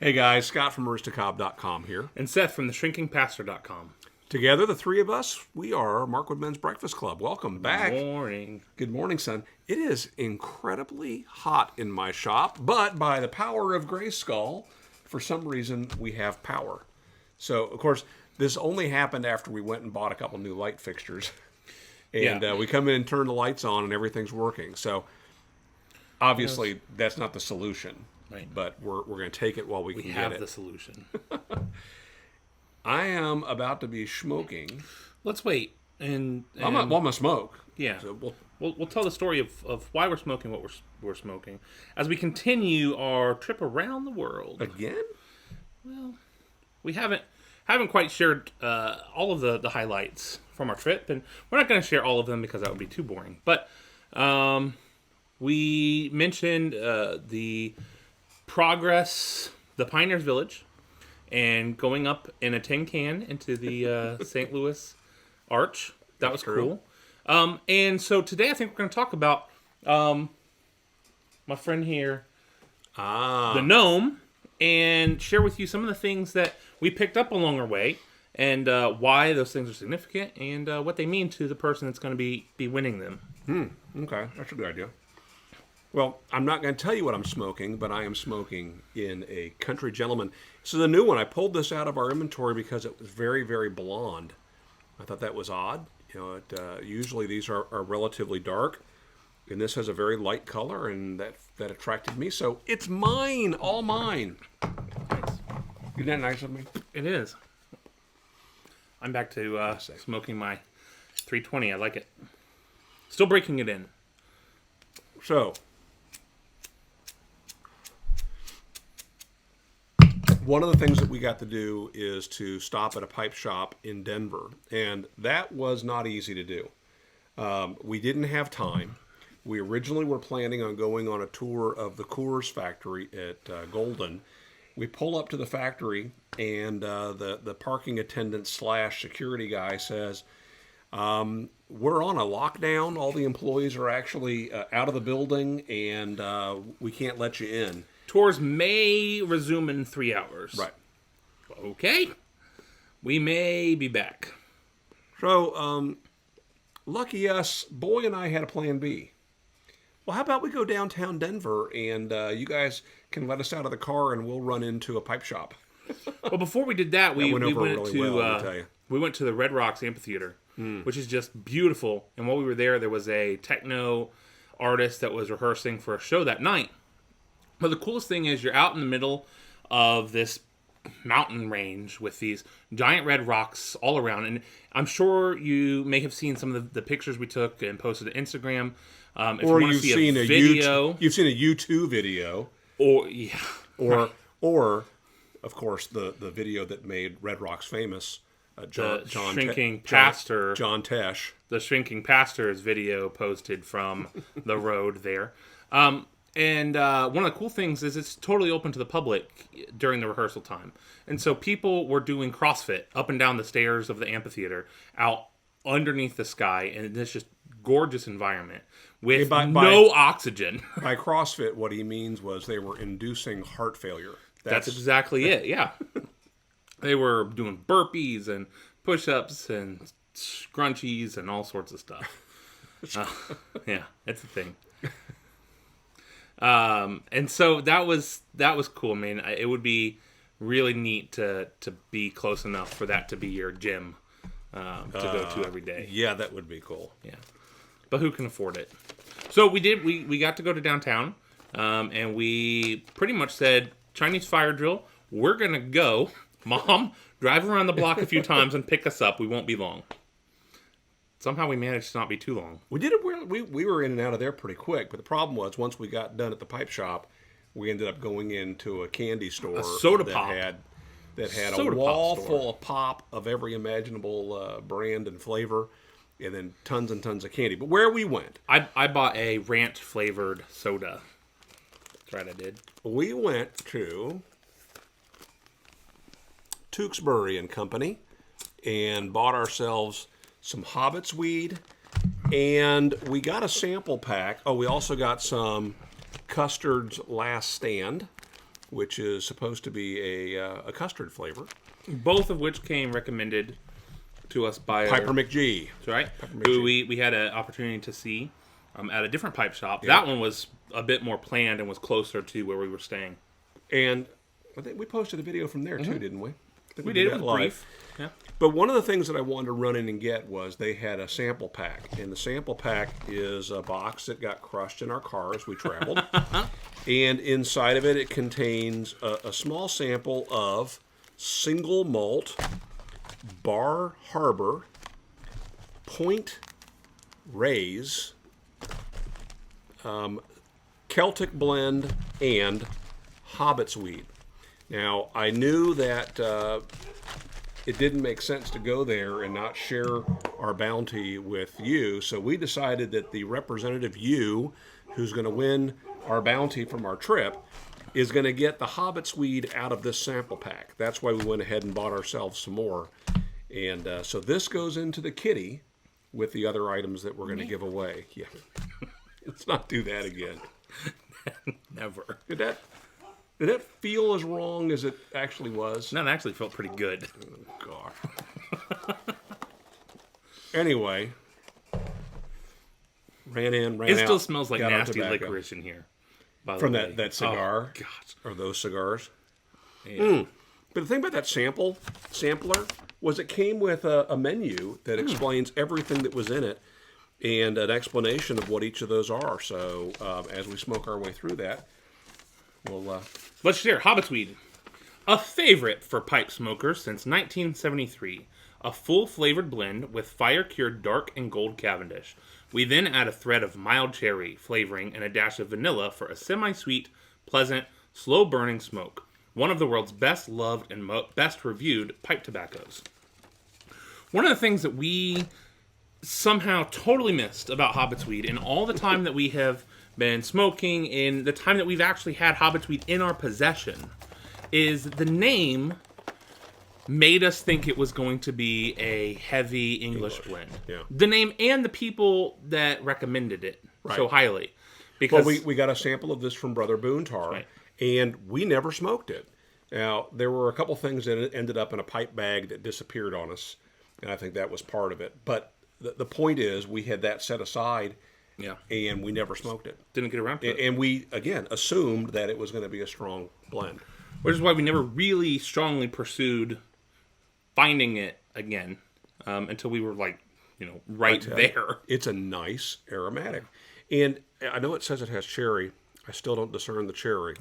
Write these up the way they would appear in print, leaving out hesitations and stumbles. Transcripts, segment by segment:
Hey guys, Scott from RoosterCobb.com here. And Seth from theshrinkingpastor.com. Together, the three of us, we are Markwood Men's Breakfast Club. Welcome back. Good morning. Good morning, son. It is incredibly hot in my shop, but by the power of Grayskull, for some reason, we have power. So, of course, this only happened after we went and bought a couple new light fixtures. And we come in and turn the lights on and everything's working. So, obviously, that's not the solution. Right. But we're going to take it while we can get it. We have the solution. I am about to be smoking. Let's wait. And I'm going to smoke. Yeah. So we'll tell the story of why we're smoking what we're smoking as we continue our trip around the world. Again? Well, we haven't quite shared all of the highlights from our trip, and we're not going to share all of them because that would be too boring. But we mentioned the progress, the Pioneers Village, and going up in a tin can into the St. Louis Arch. That was cool. And so today I think we're going to talk about my friend here, the gnome, and share with you some of the things that we picked up along our way and why those things are significant and what they mean to the person that's going to be winning them. Okay, that's a good idea. Well, I'm not going to tell you what I'm smoking, but I am smoking in a Country Gentleman. This is a new one. I pulled this out of our inventory because it was very, very blonde. I thought that was odd. You know, usually these are relatively dark, and this has a very light color, and that attracted me. So it's mine, all mine. Nice. Isn't that nice of me? It is. I'm back to smoking my 320. I like it. Still breaking it in. So, one of the things that we got to do is to stop at a pipe shop in Denver, and that was not easy to do. We didn't have time. We originally were planning on going on a tour of the Coors factory at Golden. We pull up to the factory, and the parking attendant / security guy says, we're on a lockdown. All the employees are actually out of the building, and we can't let you in. Tours may resume in 3 hours. Right. Okay. We may be back. So, lucky us, Boy and I had a plan B. Well, how about we go downtown Denver, and you guys can let us out of the car, and we'll run into a pipe shop. Well, before we did that, we went to the Red Rocks Amphitheater, which is just beautiful. And while we were there was a techno artist that was rehearsing for a show that night. But the coolest thing is you're out in the middle of this mountain range with these giant red rocks all around. And I'm sure you may have seen some of the pictures we took and posted to Instagram. Or you've seen a YouTube video. Or of course, the video that made Red Rocks famous. John Tesh. The Shrinking Pastor's video posted from the road there. And one of the cool things is it's totally open to the public during the rehearsal time. And so people were doing CrossFit up and down the stairs of the amphitheater out underneath the sky in this just gorgeous environment with no oxygen. By CrossFit, what he means was they were inducing heart failure. That's exactly it, yeah. They were doing burpees and push-ups and scrunchies and all sorts of stuff. Yeah, it's a thing. And so that was cool. I mean, it would be really neat to be close enough for that to be your gym to go to every day. Yeah, that would be cool. Yeah, but who can afford it? So we got to go to downtown, and we pretty much said Chinese fire drill. We're gonna go, Mom. Drive around the block a few times and pick us up. We won't be long. Somehow we managed to not be too long. We did it. We were in and out of there pretty quick. But the problem was, once we got done at the pipe shop, we ended up going into a candy store, a soda pop that had a wall full of pop of every imaginable brand and flavor, and then tons and tons of candy. But where we went, I bought a ranch flavored soda. That's right, I did. We went to Tewksbury and Company and bought ourselves some Hobbit's weed, and we got a sample pack. Oh, we also got some Custard's Last Stand, which is supposed to be a custard flavor. Both of which came recommended to us by Piper McGee. That's right. Who we had an opportunity to see at a different pipe shop. Yeah. That one was a bit more planned and was closer to where we were staying. And I think we posted a video from there too, didn't we? We did. It was brief. Yeah. But one of the things that I wanted to run in and get was they had a sample pack. And the sample pack is a box that got crushed in our car as we traveled. And inside of it, it contains a small sample of single malt Bar Harbor Point Rays Celtic Blend and Hobbit's Weed. Now, I knew that it didn't make sense to go there and not share our bounty with you, so we decided that the representative you, who's going to win our bounty from our trip, is going to get the Hobbit's Weed out of this sample pack. That's why we went ahead and bought ourselves some more. And so this goes into the kitty with the other items that we're going to give away. Yeah. Let's not do that again. Never. Did that feel as wrong as it actually was? No, it actually felt pretty good. Oh, gosh. Anyway. Ran out. It still smells like nasty licorice in here. From that cigar? Oh, gosh. Or those cigars? Yeah. But the thing about that sampler, was it came with a menu that explains everything that was in it and an explanation of what each of those are. So as we smoke our way through that, we'll... Let's share Hobbit's Weed. A favorite for pipe smokers since 1973. A full-flavored blend with fire-cured dark and gold Cavendish. We then add a thread of mild cherry flavoring and a dash of vanilla for a semi-sweet, pleasant, slow-burning smoke. One of the world's best loved and best reviewed pipe tobaccos. One of the things that we somehow totally missed about Hobbit's Weed in all the time that we have been smoking, in the time that we've actually had Hobbit's Weed in our possession, is the name made us think it was going to be a heavy English blend. Yeah. The name and the people that recommended it so highly. Because we got a sample of this from Brother Boontar. Right. And we never smoked it. Now, there were a couple things that ended up in a pipe bag that disappeared on us, and I think that was part of it. But the point is, we had that set aside, and we never smoked it. Didn't get around to it. And we, again, assumed that it was going to be a strong blend. Which is why we never really strongly pursued finding it again until we were, right there. It's a nice aromatic. And I know it says it has cherry. I still don't discern the cherry,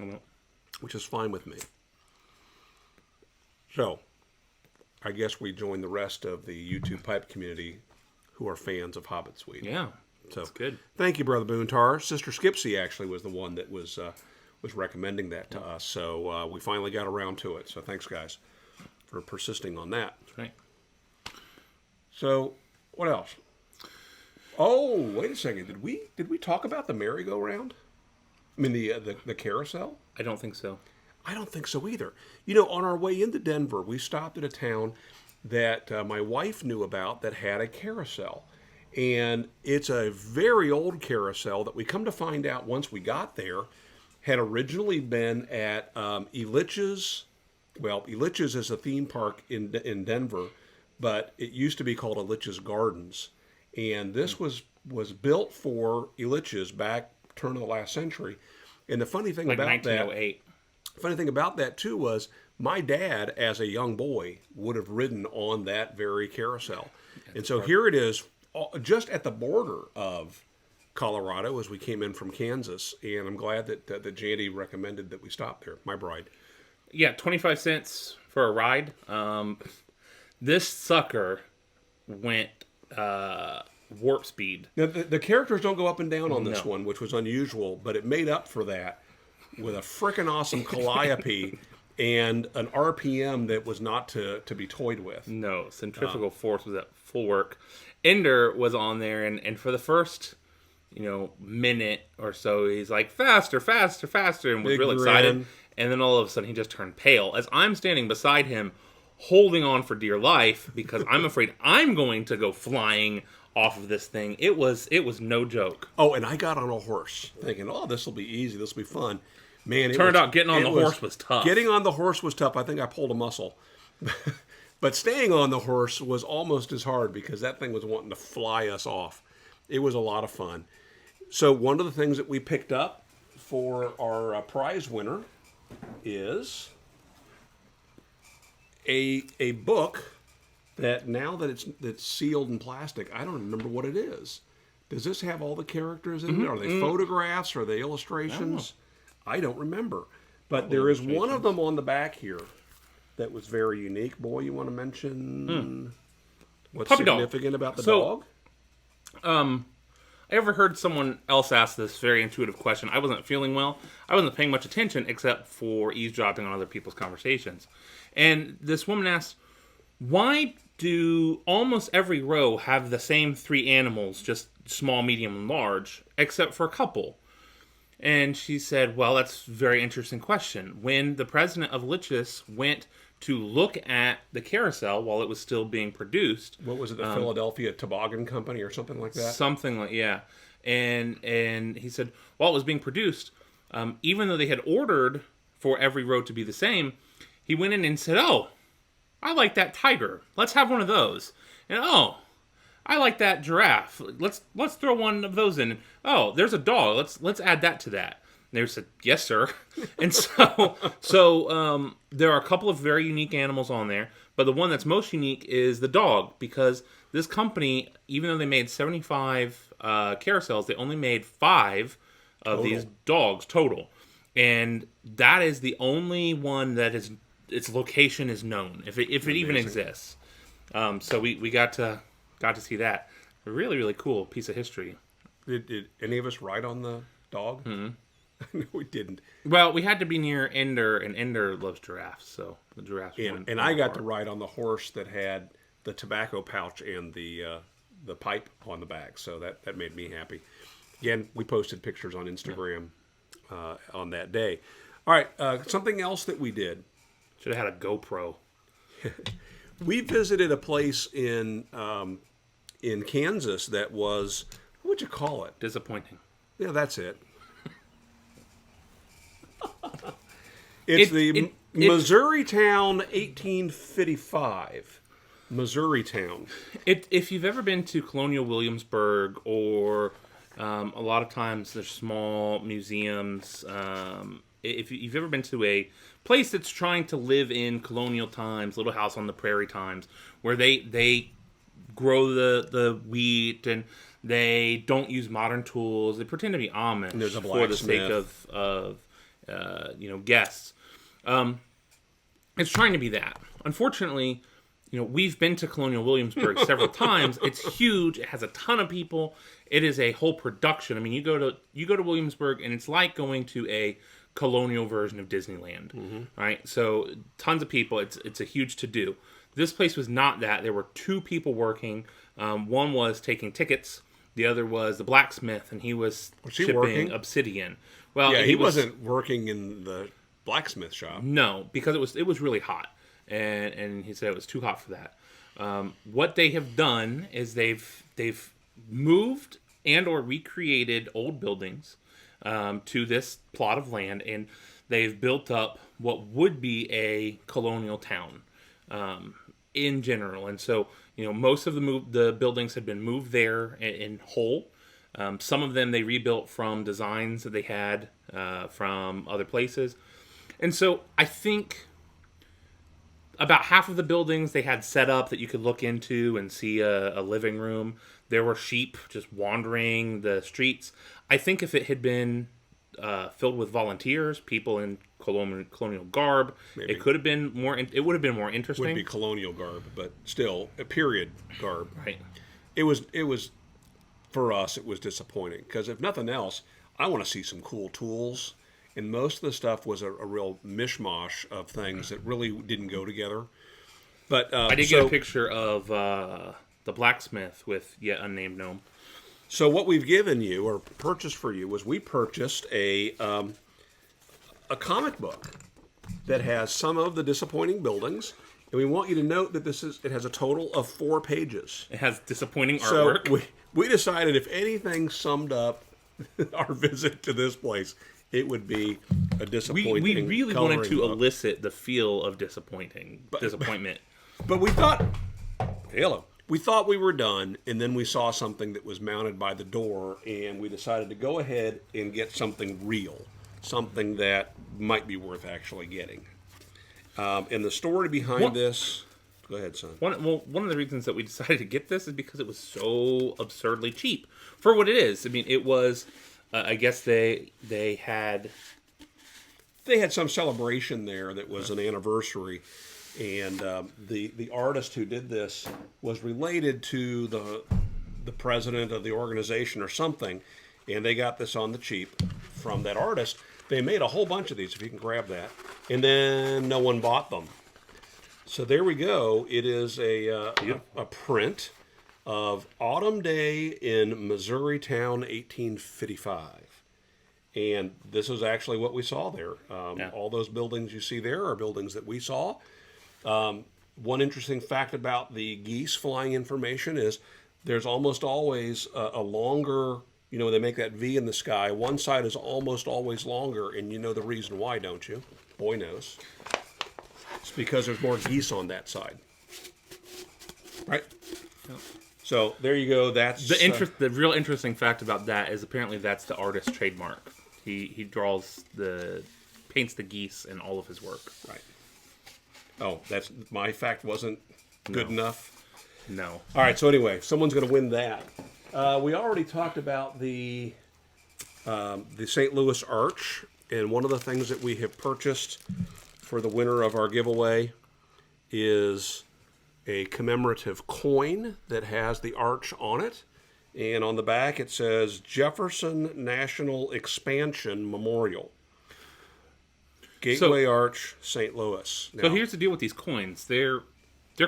which is fine with me. So, I guess we join the rest of the YouTube pipe community who are fans of Hobbit's Weed. Yeah, that's good. Thank you, Brother Boontar. Sister Skipsy actually was the one that was recommending that to us, so we finally got around to it. So thanks, guys, for persisting on that. That's right. So, what else? Oh, wait a second. Did we talk about the merry-go-round? I mean, the carousel? I don't think so. I don't think so either. On our way into Denver, we stopped at a town that my wife knew about that had a carousel. And it's a very old carousel that we come to find out once we got there had originally been at Elitch's. Well, Elitch's is a theme park in Denver, but it used to be called Elitch's Gardens. And this was built for Elitch's back turn of the last century. And the funny thing about 1908. Funny thing about that too was my dad, as a young boy, would have ridden on that very carousel. And so here it is, just at the border of Colorado as we came in from Kansas. And I'm glad that Jandy recommended that we stop there. My bride. Yeah, 25 cents for a ride. This sucker went warp speed. Now, the characters don't go up and down on this one, which was unusual, but it made up for that with a frickin' awesome calliope and an RPM that was not to be toyed with. No, centrifugal force was at full work. Ender was on there, and for the first, minute or so, he's like, faster, faster, faster, and was Big real excited. And then all of a sudden, he just turned pale. As I'm standing beside him, holding on for dear life, because I'm afraid I'm going to go flying off of this thing. It was no joke. Oh, and I got on a horse, thinking, this will be easy, this will be fun. Man, turned out getting on the horse was tough. Getting on the horse was tough. I think I pulled a muscle. But staying on the horse was almost as hard because that thing was wanting to fly us off. It was a lot of fun. So one of the things that we picked up for our prize winner is a book that now that it's sealed in plastic, I don't remember what it is. Does this have all the characters in it? Are they photographs? Are they illustrations? I don't remember. But there is one of them on the back here that was very unique. Boy, you want to mention what's Puppy significant dog. about the dog? I ever heard someone else ask this very intuitive question. I wasn't feeling well. I wasn't paying much attention except for eavesdropping on other people's conversations. And this woman asked, why do almost every row have the same 3 animals, just small, medium, and large, except for a couple? And she said, well, that's a very interesting question. When the president of Lichess went to look at the Carousel while it was still being produced. What was it, the Philadelphia Toboggan Company or something like that? Something like, yeah. And he said, while it was being produced, even though they had ordered for every row to be the same, he went in and said, oh, I like that tiger. Let's have one of those. And oh, I like that giraffe. Let's throw one of those in. Oh, there's a dog. Let's add that to that. And they said, yes, sir. And so there are a couple of very unique animals on there, but the one that's most unique is the dog, because this company, even though they made 75 carousels, they only made 5 of these dogs total. And that is the only one that its location is known, if it even exists. So we got to see that. A really, really cool piece of history. Did any of us ride on the dog? Mm-hmm. No, we didn't. Well, we had to be near Ender, and Ender loves giraffes, so the giraffes went. And I got to ride on the horse that had the tobacco pouch and the pipe on the back, so that made me happy. Again, we posted pictures on Instagram on that day. All right, something else that we did. Should have had a GoPro. We visited a place in Kansas that was, what would you call it? Disappointing. Yeah, that's it. It's the Missouri Town 1855. Missouri Town. If you've ever been to Colonial Williamsburg, or a lot of times there's small museums, if you've ever been to a place that's trying to live in colonial times, Little House on the Prairie times, where they grow the wheat and they don't use modern tools, they pretend to be Amish for the sake of guests. It's trying to be that. Unfortunately, we've been to Colonial Williamsburg several times. It's huge. It has a ton of people. It is a whole production. I mean, you go to Williamsburg, and it's like going to a colonial version of Disneyland, right? So tons of people. It's a huge to-do. This place was not that. There were 2 people working. One was taking tickets. The other was the blacksmith, and he was shipping obsidian. Well, yeah, he wasn't working in the blacksmith shop. No, because it was really hot, and he said it was too hot for that. What they have done is they've moved and or recreated old buildings to this plot of land, and they've built up what would be a colonial town in general. And so, most of the buildings had been moved there in whole. Some of them they rebuilt from designs that they had from other places. And so I think about half of the buildings they had set up that you could look into and see a living room. There were sheep just wandering the streets. I think if it had been filled with volunteers, people in colonial garb, maybe. It could have been more. It would have been more interesting. Would be colonial garb, but still a period garb. Right. It was for us. It was disappointing because if nothing else, I want to see some cool tools. And most of the stuff was a real mishmash of things that really didn't go together. But I did get a picture of the blacksmith with yet unnamed gnome. So what we've given you or purchased for you was we purchased a comic book that has some of the disappointing buildings, and we want you to note that it has a total of 4 pages. It has disappointing artwork. So we decided if anything summed up our visit to this place, it would be a disappointing. We really wanted to book. elicit the feel of disappointment. But we thought, we thought we were done, and then we saw something that was mounted by the door, and we decided to go ahead and get something real, something that might be worth actually getting. And the story behind this. Go ahead, son. One of the reasons that we decided to get this is because it was so absurdly cheap for what it is. I mean, it was. I guess they had some celebration there that was an anniversary, and the artist who did this was related to the president of the organization or something, and they got this on the cheap from that artist. They made a whole bunch of these, if you can grab that, and then no one bought them. So there we go. It is a print of Autumn Day in Missouri Town, 1855. And this is actually what we saw there. All those buildings you see there are buildings that we saw. One interesting fact about the geese flying information is there's almost always a longer, they make that V in the sky. One side is almost always longer, and you know the reason why, don't you? Boy knows. It's because there's more geese on that side. Right? Yep. So there you go. That's the real interesting fact about that is apparently that's the artist's trademark. He paints the geese in all of his work. Right. Oh, that's my fact wasn't good enough. No. All right. So anyway, someone's going to win that. We already talked about the St. Louis Arch, and one of the things that we have purchased for the winner of our giveaway is a commemorative coin that has the arch on it. And on the back it says Jefferson National Expansion Memorial. Gateway Arch, St. Louis. So here's the deal with these coins. They're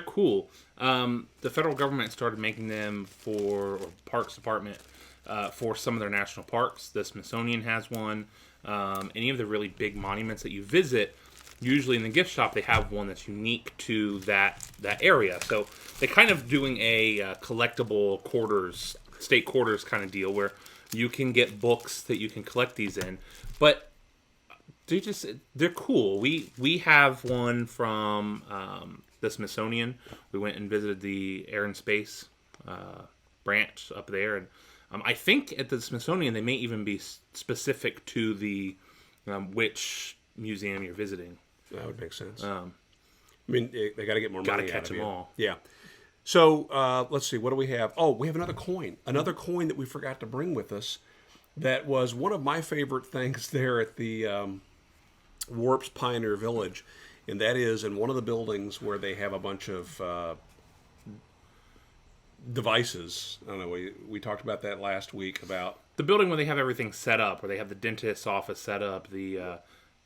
cool. The federal government started making them or Parks Department, for some of their national parks. The Smithsonian has one. Any of the really big monuments that you visit, usually in the gift shop, they have one that's unique to that area. So they're kind of doing a collectible state quarters kind of deal where you can get books that you can collect these in. But they're cool. We have one from the Smithsonian. We went and visited the Air and Space branch up there. And I think at the Smithsonian they may even be specific to the which museum you're visiting. That would make sense. I mean, they got to get more money out of you. Got to catch them all. Yeah. So let's see. What do we have? Oh, we have another coin. Another coin that we forgot to bring with us. That was one of my favorite things there at the Warp's Pioneer Village, and that is in one of the buildings where they have a bunch of devices. I don't know. We talked about that last week about the building where they have everything set up, where they have the dentist's office set up.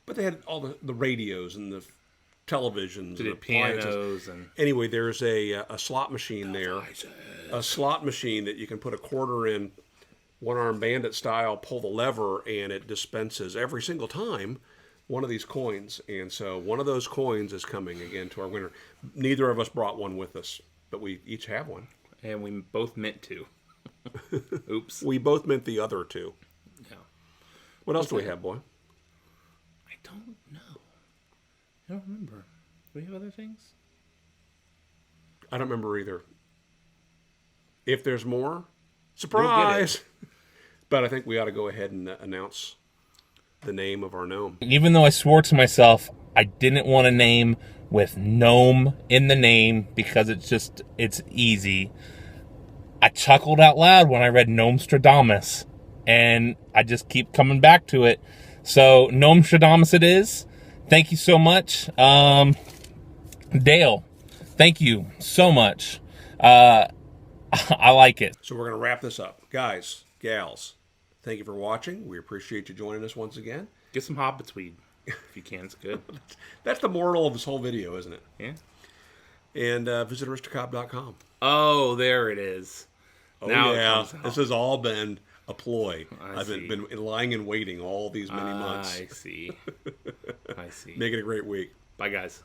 But they had all the radios and the televisions and the pianos. Anyway, there's a slot machine there. A slot machine that you can put a quarter in, one-arm bandit style, pull the lever, and it dispenses every single time one of these coins. And so one of those coins is coming again to our winner. Neither of us brought one with us, but we each have one. And we both meant to. Oops. We both meant the other two. Yeah. What else do we have, boy? I don't know. I don't remember. Do we have other things? I don't remember either. If there's more, surprise! But I think we ought to go ahead and announce the name of our gnome. Even though I swore to myself I didn't want a name with gnome in the name because it's easy, I chuckled out loud when I read Gnomestradamus, and I just keep coming back to it. So Gnomestradamus it is. Thank you so much. Dale, thank you so much. I like it. So we're going to wrap this up. Guys, gals, thank you for watching. We appreciate you joining us once again. Get some Hobbit weed if you can. It's good. That's the moral of this whole video, isn't it? Yeah. And visit aristocobb.com. Oh, there it is. Oh, now yeah. This has all been a ploy. I've see. been lying and waiting all these many months. I see. I see. Make it a great week. Bye, guys.